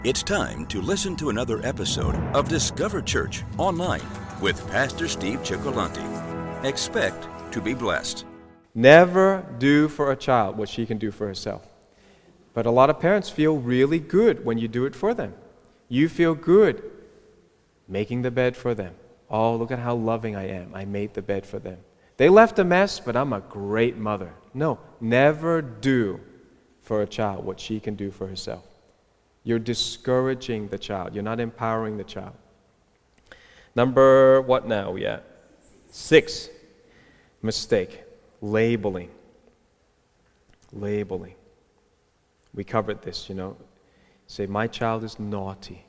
It's time to listen to another episode of Discover Church Online with Pastor Steve Cioccolanti. Expect to be blessed. Never do for a child what she can do for herself. But a lot of parents feel really good when you do it for them. You feel good making the bed for them. Oh, look at how loving I am. I made the bed for them. They left a mess, but I'm a great mother. No, never do for a child what she can do for herself. You're discouraging the child. You're not empowering the child. Number, what now? We at 6. Mistake. Labeling. Labeling. We covered this, Say, my child is naughty.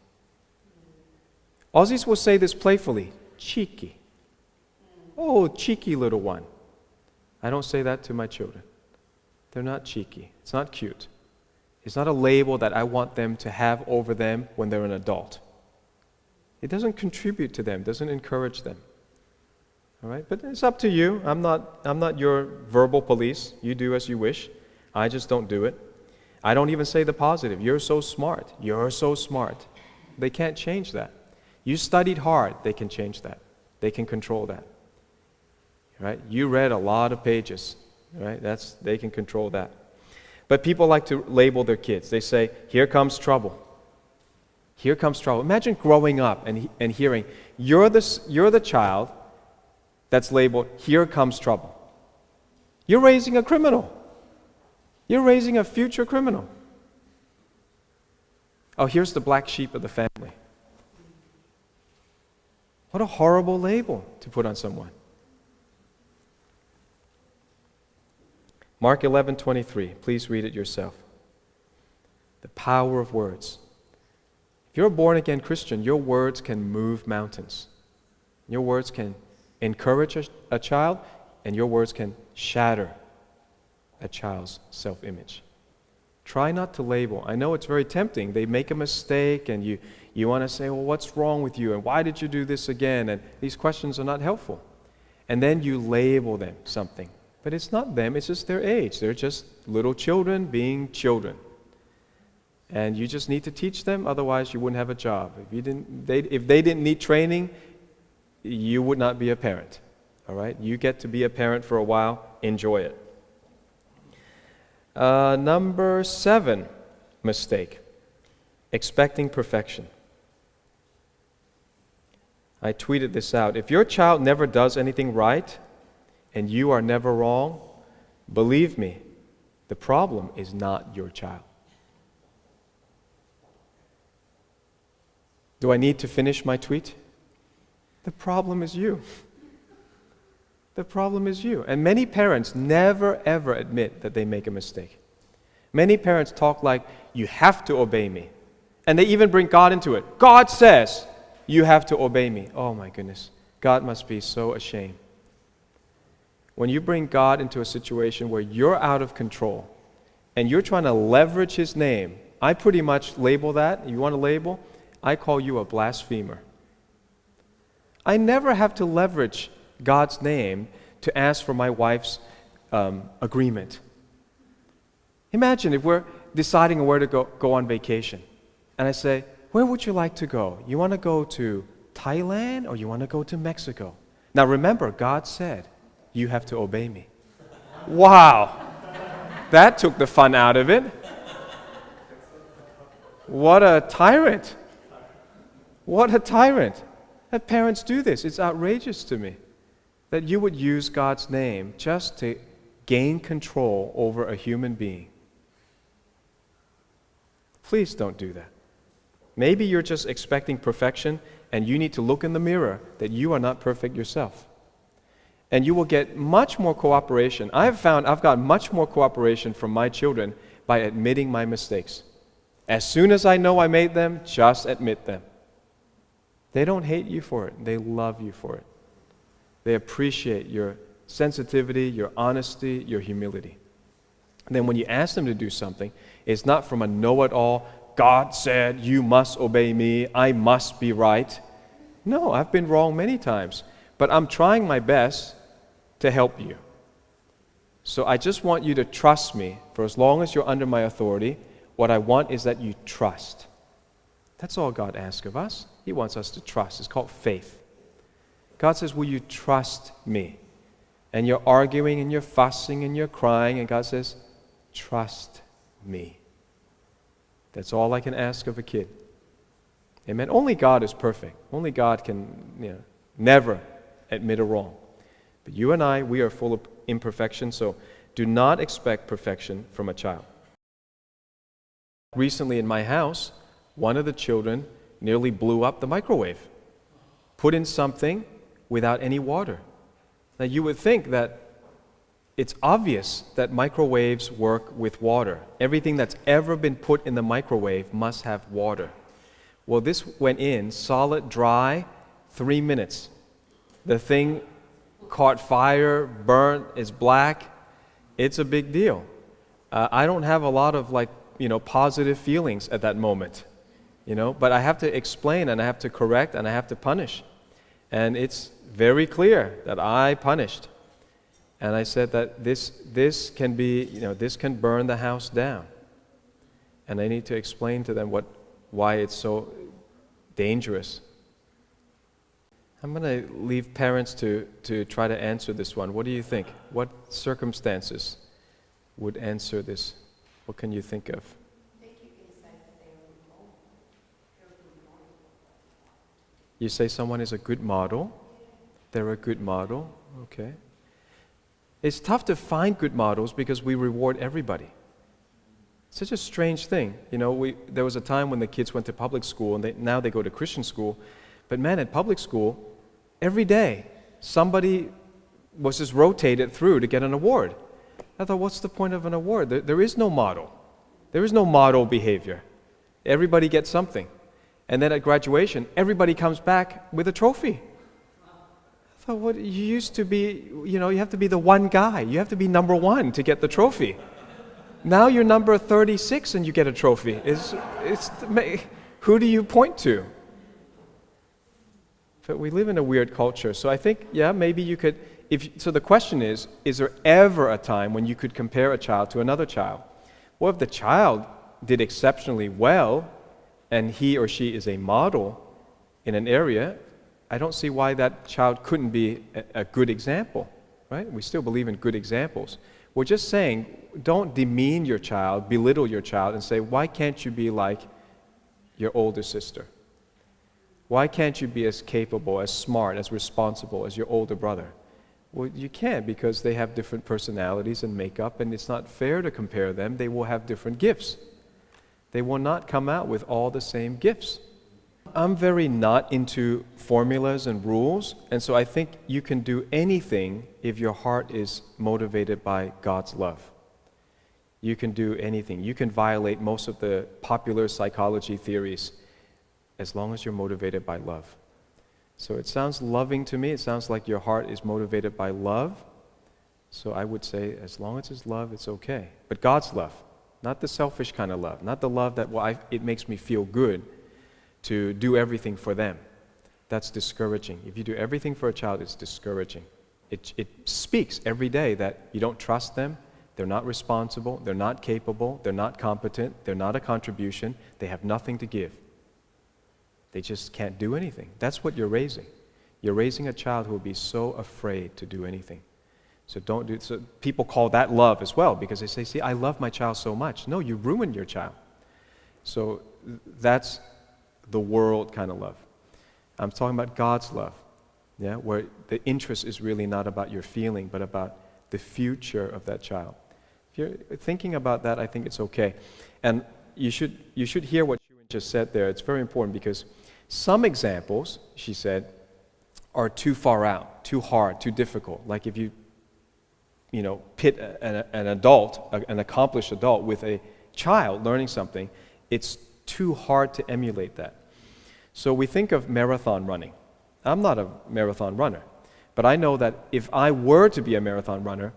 Aussies will say this playfully. Cheeky. Oh, cheeky little one. I don't say that to my children. They're not cheeky. It's not cute. It's not a label that I want them to have over them when they're an adult. It doesn't contribute to them, doesn't encourage them. All right? But it's up to you. I'm not your verbal police. You do as you wish. I just don't do it. I don't even say the positive. You're so smart. You're so smart. They can't change that. You studied hard. They can change that. They can control that. Right? You read a lot of pages. Right? They can control that. But people like to label their kids. They say, here comes trouble. Here comes trouble. Imagine growing up and hearing, you're the child that's labeled, here comes trouble. You're raising a criminal. You're raising a future criminal. Oh, here's the black sheep of the family. What a horrible label to put on someone. Mark 11:23. Please read it yourself. The power of words. If you're a born-again Christian, your words can move mountains. Your words can encourage a child, and your words can shatter a child's self-image. Try not to label. I know it's very tempting. They make a mistake, and you want to say, well, what's wrong with you? And why did you do this again? And these questions are not helpful. And then you label them something. But it's not them, it's just their age. They're just little children being children. And you just need to teach them, otherwise you wouldn't have a job. If they didn't need training, you would not be a parent. All right? You get to be a parent for a while, enjoy it. Number 7 mistake. Expecting perfection. I tweeted this out. If your child never does anything right, and you are never wrong, believe me, the problem is not your child. Do I need to finish my tweet? The problem is you. The problem is you. And many parents never ever admit that they make a mistake. Many parents talk like, you have to obey me. And they even bring God into it. God says, you have to obey me. Oh my goodness. God must be so ashamed. When you bring God into a situation where you're out of control and you're trying to leverage His name, I pretty much label that. You want to label? I call you a blasphemer. I never have to leverage God's name to ask for my wife's agreement. Imagine if we're deciding where to go on vacation. And I say, where would you like to go? You want to go to Thailand or you want to go to Mexico? Now remember, God said, you have to obey me. Wow. That took the fun out of it. What a tyrant. What a tyrant. That parents do this. It's outrageous to me that you would use God's name just to gain control over a human being. Please don't do that. Maybe you're just expecting perfection and you need to look in the mirror that you are not perfect yourself. And you will get much more cooperation. I've found I've got much more cooperation from my children by admitting my mistakes. As soon as I know I made them, just admit them. They don't hate you for it. They love you for it. They appreciate your sensitivity, your honesty, your humility. And then when you ask them to do something, it's not from a know-it-all, God said, you must obey me, I must be right. No, I've been wrong many times. But I'm trying my best to help you. So I just want you to trust me for as long as you're under my authority. What I want is that you trust. That's all God asks of us. He wants us to trust. It's called faith. God says, will you trust me? And you're arguing and you're fussing and you're crying, and God says, trust me. That's all I can ask of a kid. Amen. Only God is perfect. Only God can never admit a wrong. But you and I, we are full of imperfection, so do not expect perfection from a child. Recently in my house, one of the children nearly blew up the microwave. Put in something without any water. Now you would think that it's obvious that microwaves work with water. Everything that's ever been put in the microwave must have water. Well, this went in solid, dry, 3 minutes. The thing caught fire, burnt, is black. It's a big deal. I don't have a lot of positive feelings at that moment, but I have to explain and I have to correct and I have to punish. And it's very clear that I punished. And I said that this can be, this can burn the house down. And I need to explain to them why it's so dangerous. I'm going to leave parents to try to answer this one. What do you think? What circumstances would answer this? What can you think of? I think you can say that they are good model. They're a good model. You say someone is a good model? They're a good model? Okay. It's tough to find good models because we reward everybody. It's such a strange thing. There was a time when the kids went to public school, and now they go to Christian school. But man, at public school, every day, somebody was just rotated through to get an award. I thought, what's the point of an award? There is no model. There is no model behavior. Everybody gets something. And then at graduation, everybody comes back with a trophy. I thought, what, you used to be, you have to be the one guy. You have to be number one to get the trophy. Now you're number 36 and you get a trophy. Who do you point to? But we live in a weird culture. So I think, maybe you could, so the question is there ever a time when you could compare a child to another child? Well, if the child did exceptionally well, and he or she is a model in an area, I don't see why that child couldn't be a good example, right? We still believe in good examples. We're just saying, don't demean your child, belittle your child, and say, why can't you be like your older sister? Why can't you be as capable, as smart, as responsible as your older brother? Well, you can't, because they have different personalities and makeup, and it's not fair to compare them. They will have different gifts. They will not come out with all the same gifts. I'm very not into formulas and rules, and so I think you can do anything if your heart is motivated by God's love. You can do anything. You can violate most of the popular psychology theories as long as you're motivated by love. So it sounds loving to me. It sounds like your heart is motivated by love. So I would say, as long as it's love, it's okay. But God's love, not the selfish kind of love, not the love that it makes me feel good to do everything for them. That's discouraging. If you do everything for a child, it's discouraging. It speaks every day that you don't trust them, they're not responsible, they're not capable, they're not competent, they're not a contribution, they have nothing to give. They just can't do anything. That's what you're raising. You're raising a child who will be so afraid to do anything. So people call that love as well, because they say, see, I love my child so much. No, you ruined your child. So that's the world kind of love. I'm talking about God's love, where the interest is really not about your feeling, but about the future of that child. If you're thinking about that, I think it's okay. And you should hear what Shu just said there. It's very important, because some examples, she said, are too far out, too hard, too difficult. Like if you pit an adult, an accomplished adult, with a child learning something, it's too hard to emulate that. So we think of marathon running. I'm not a marathon runner, but I know that if I were to be a marathon runner,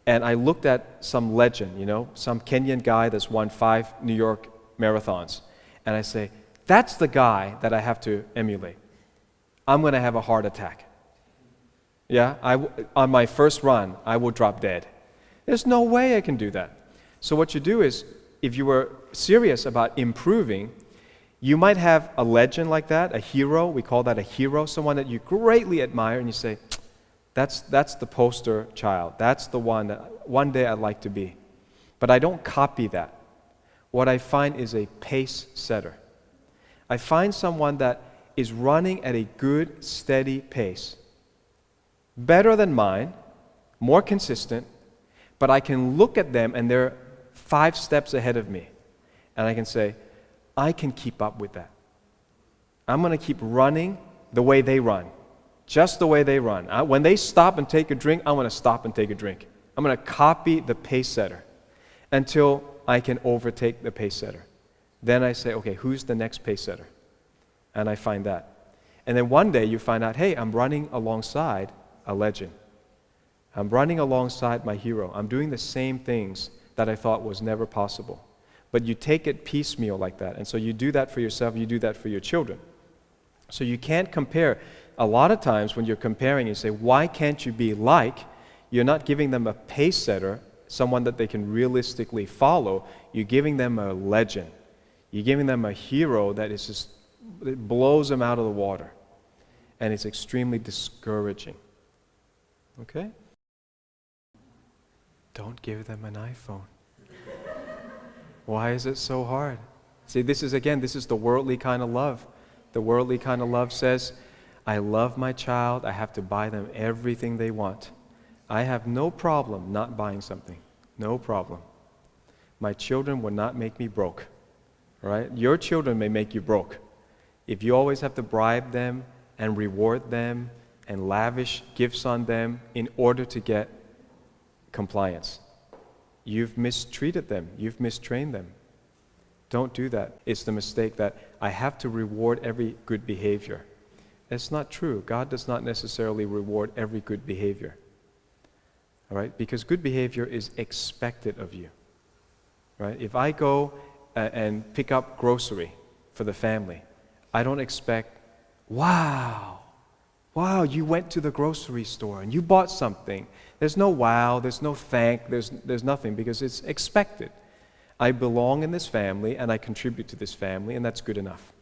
and I looked at some legend, some Kenyan guy that's won 5 New York marathons, and I say, that's the guy that I have to emulate, I'm going to have a heart attack. On my first run, I will drop dead. There's no way I can do that. So what you do is, if you were serious about improving, You might have a legend like that, a hero. We call that a hero, someone that you greatly admire, and you say, that's the poster child. That's the one that one day I'd like to be. But I don't copy that. What I find is a pace setter. I find someone that is running at a good, steady pace. Better than mine, more consistent, but I can look at them and they're 5 steps ahead of me. And I can say, I can keep up with that. I'm going to keep running the way they run, just the way they run. When they stop and take a drink, I'm going to stop and take a drink. I'm going to copy the pace setter until I can overtake the pace setter. Then I say, okay, who's the next pace setter? And I find that. And then one day you find out, hey, I'm running alongside a legend. I'm running alongside my hero. I'm doing the same things that I thought was never possible. But you take it piecemeal like that. And so you do that for yourself, you do that for your children. So you can't compare. A lot of times when you're comparing, you say, why can't you be like? You're not giving them a pace setter, someone that they can realistically follow. You're giving them a legend. You're giving them a hero that is just, it blows them out of the water. And it's extremely discouraging. Okay? Don't give them an iPhone. Why is it so hard? See, this is the worldly kind of love. The worldly kind of love says, I love my child, I have to buy them everything they want. I have no problem not buying something. No problem. My children will not make me broke. Right? Your children may make you broke. If you always have to bribe them and reward them and lavish gifts on them in order to get compliance. You've mistreated them. You've mistrained them. Don't do that. It's the mistake that I have to reward every good behavior. It's not true. God does not necessarily reward every good behavior. All right? Because good behavior is expected of you. Right? If I go and pick up grocery for the family, I don't expect, wow, you went to the grocery store and you bought something. There's no wow, there's no thank, there's nothing, because it's expected. I belong in this family and I contribute to this family, and that's good enough.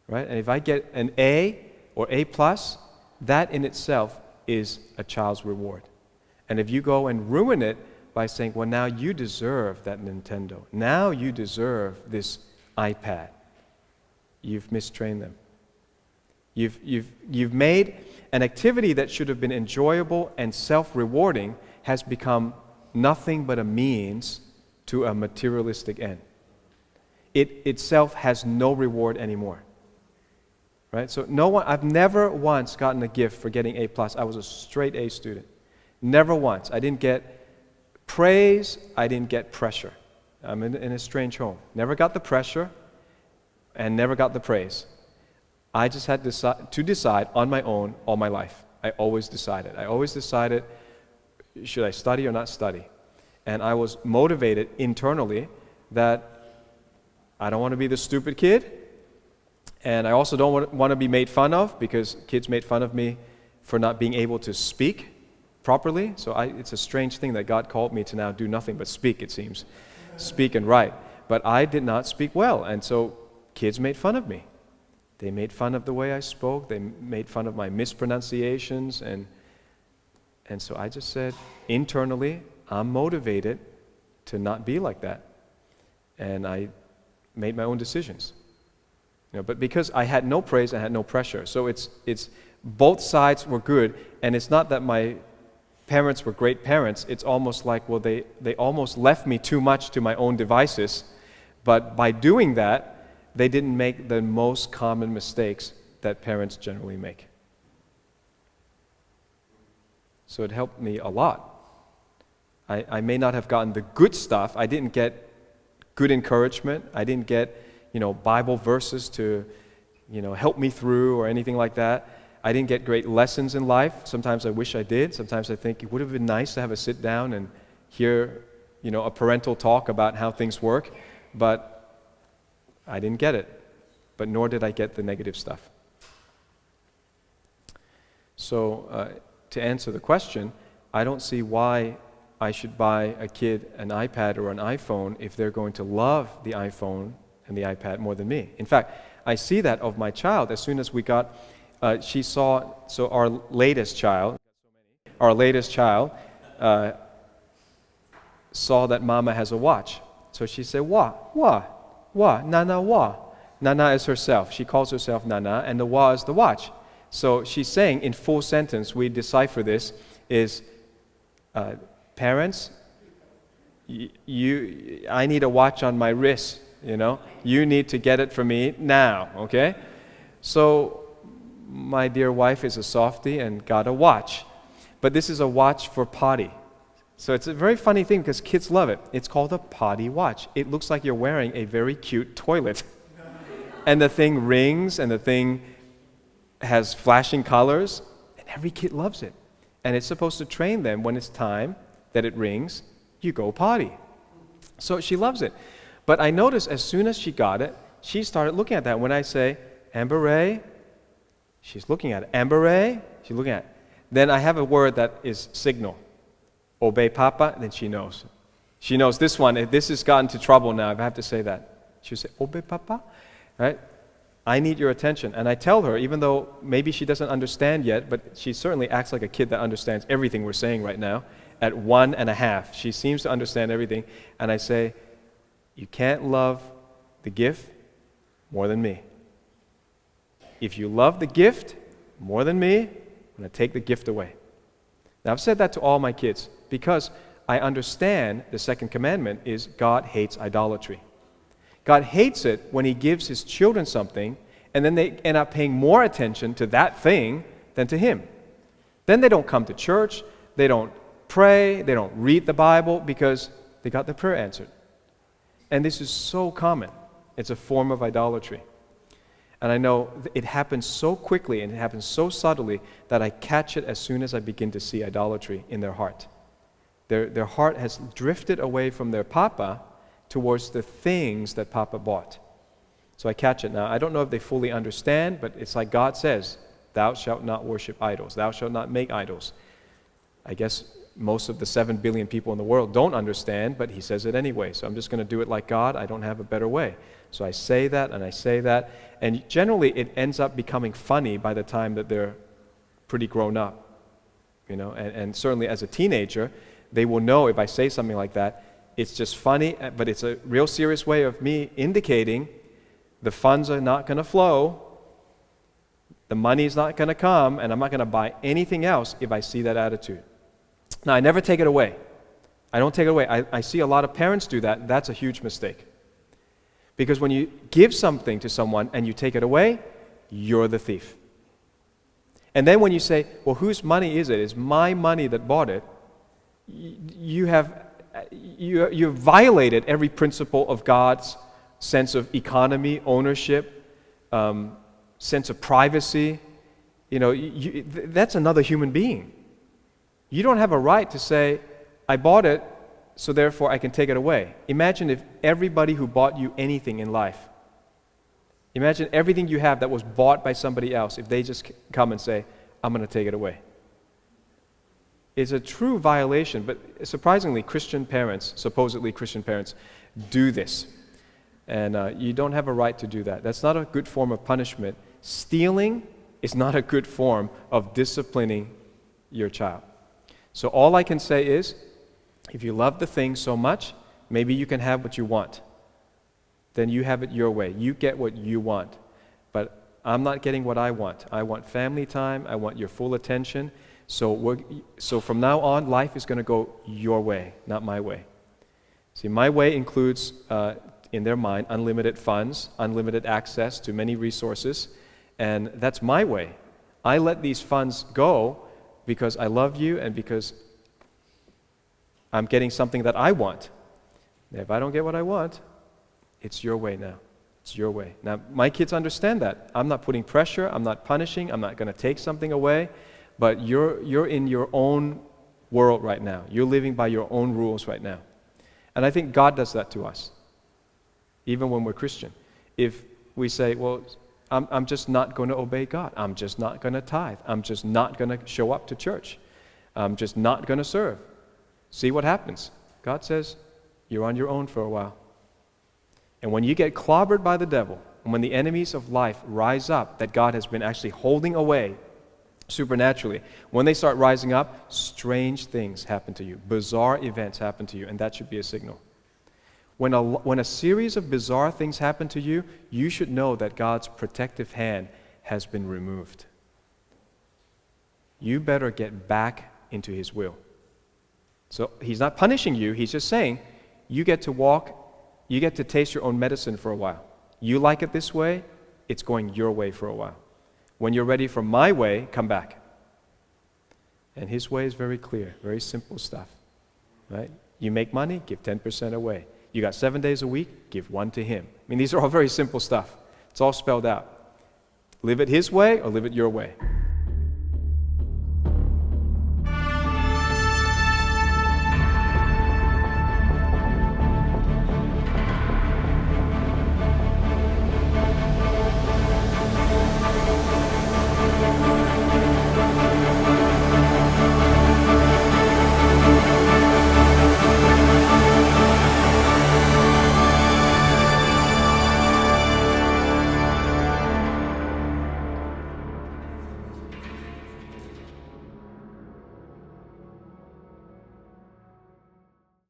Right? And if I get an A or A+, that in itself is a child's reward. And if you go and ruin it by saying, well, now you deserve that Nintendo, now you deserve this iPad, you've mistrained them. You've made an activity that should have been enjoyable and self-rewarding has become nothing but a means to a materialistic end. It itself has no reward anymore. Right? So I've never once gotten a gift for getting A+. I was a straight A student. Never once. I didn't get praise, I didn't get pressure. I'm in a strange home. Never got the pressure and never got the praise. I just had to decide on my own all my life. I always decided, should I study or not study? And I was motivated internally that I don't want to be the stupid kid, and I also don't want to be made fun of, because kids made fun of me for not being able to speak properly. So it's a strange thing that God called me to now do nothing but speak, it seems. Speak and write. But I did not speak well, and so kids made fun of me. They made fun of the way I spoke. They made fun of my mispronunciations. And so I just said, internally, I'm motivated to not be like that. And I made my own decisions. But because I had no praise, I had no pressure. So it's both sides were good. And it's not that my parents were great parents. It's almost like, well, they almost left me too much to my own devices. But by doing that, they didn't make the most common mistakes that parents generally make. So it helped me a lot. I may not have gotten the good stuff. I didn't get good encouragement. I didn't get, Bible verses to, help me through or anything like that. I didn't get great lessons in life. Sometimes I wish I did. Sometimes I think it would have been nice to have a sit down and hear, a parental talk about how things work. But I didn't get it, but nor did I get the negative stuff. So to answer the question, I don't see why I should buy a kid an iPad or an iPhone if they're going to love the iPhone and the iPad more than me. In fact, I see that of my child. As soon as we got, she saw, so our latest child saw that Mama has a watch. So she said, Wa, Nana, Wa. Nana is herself. She calls herself Nana, and the Wa is the watch. So she's saying, in full sentence, we decipher this, is, parents, I need a watch on my wrist, You need to get it for me now, okay? So my dear wife is a softie and got a watch. But this is a watch for potty. So it's a very funny thing because kids love it. It's called a potty watch. It looks like you're wearing a very cute toilet. And the thing rings, and the thing has flashing colors, and every kid loves it. And it's supposed to train them when it's time that it rings, you go potty. So she loves it. But I noticed as soon as she got it, she started looking at that. When I say, Amber Ray, she's looking at it. Amber Ray, she's looking at it. Then I have a word that is signal. Obey Papa, then she knows. She knows this one. This has gotten into trouble now, if I have to say that. She'll say, Obey Papa, right? I need your attention. And I tell her, even though maybe she doesn't understand yet, but she certainly acts like a kid that understands everything we're saying right now. At 1.5, she seems to understand everything. And I say, you can't love the gift more than me. If you love the gift more than me, I'm going to take the gift away. Now, I've said that to all my kids because I understand the second commandment is God hates idolatry. God hates it when He gives His children something and then they end up paying more attention to that thing than to Him. Then they don't come to church, they don't pray, they don't read the Bible because they got their prayer answered. And this is so common. It's a form of idolatry. And I know it happens so quickly and it happens so subtly that I catch it as soon as I begin to see idolatry in their heart. Their heart has drifted away from their Papa towards the things that Papa bought. So I catch it now. I don't know if they fully understand, but it's like God says, thou shalt not worship idols. Thou shalt not make idols. I guess most of the 7 billion people in the world don't understand, but He says it anyway. So I'm just going to do it like God. I don't have a better way. So I say that and I say that. And generally it ends up becoming funny by the time that they're pretty grown up. And certainly as a teenager, they will know if I say something like that, it's just funny, but it's a real serious way of me indicating the funds are not going to flow, the money's not going to come, and I'm not going to buy anything else if I see that attitude. Now, I never take it away. I don't take it away. I see a lot of parents do that. That's a huge mistake. Because when you give something to someone and you take it away, you're the thief. And then when you say, well, whose money is it? It's my money that bought it. You violated every principle of God's sense of economy, ownership, sense of privacy. That's another human being. You don't have a right to say, I bought it, so therefore I can take it away. Imagine if everybody who bought you anything in life, imagine everything you have that was bought by somebody else, if they just come and say, I'm going to take it away. It's a true violation, but surprisingly, supposedly Christian parents, do this. And you don't have a right to do that. That's not a good form of punishment. Stealing is not a good form of disciplining your child. So all I can say is, if you love the thing so much, maybe you can have what you want. Then you have it your way. You get what you want. But I'm not getting what I want. I want family time. I want your full attention. So from now on, life is going to go your way, not my way. See, my way includes, in their mind, unlimited funds, unlimited access to many resources, and that's my way. I let these funds go because I love you and because I'm getting something that I want. And if I don't get what I want, it's your way now. It's your way. Now, my kids understand that. I'm not putting pressure. I'm not punishing. I'm not going to take something away. But you're in your own world right now. You're living by your own rules right now. And I think God does that to us, even when we're Christian. If we say, well, I'm just not going to obey God. I'm just not going to tithe. I'm just not going to show up to church. I'm just not going to serve. See what happens. God says, you're on your own for a while. And when you get clobbered by the devil, and when the enemies of life rise up that God has been actually holding away supernaturally, when they start rising up, strange things happen to you. Bizarre events happen to you, and that should be a signal. When a series of bizarre things happen to you, you should know that God's protective hand has been removed. You better get back into His will. So He's not punishing you, He's just saying, you get to taste your own medicine for a while. You like it this way, it's going your way for a while. When you're ready for my way, come back. And His way is very clear, very simple stuff. Right? You make money, give 10% away. You got 7 days a week, give 1 to Him. I mean, these are all very simple stuff. It's all spelled out. Live it His way or live it your way.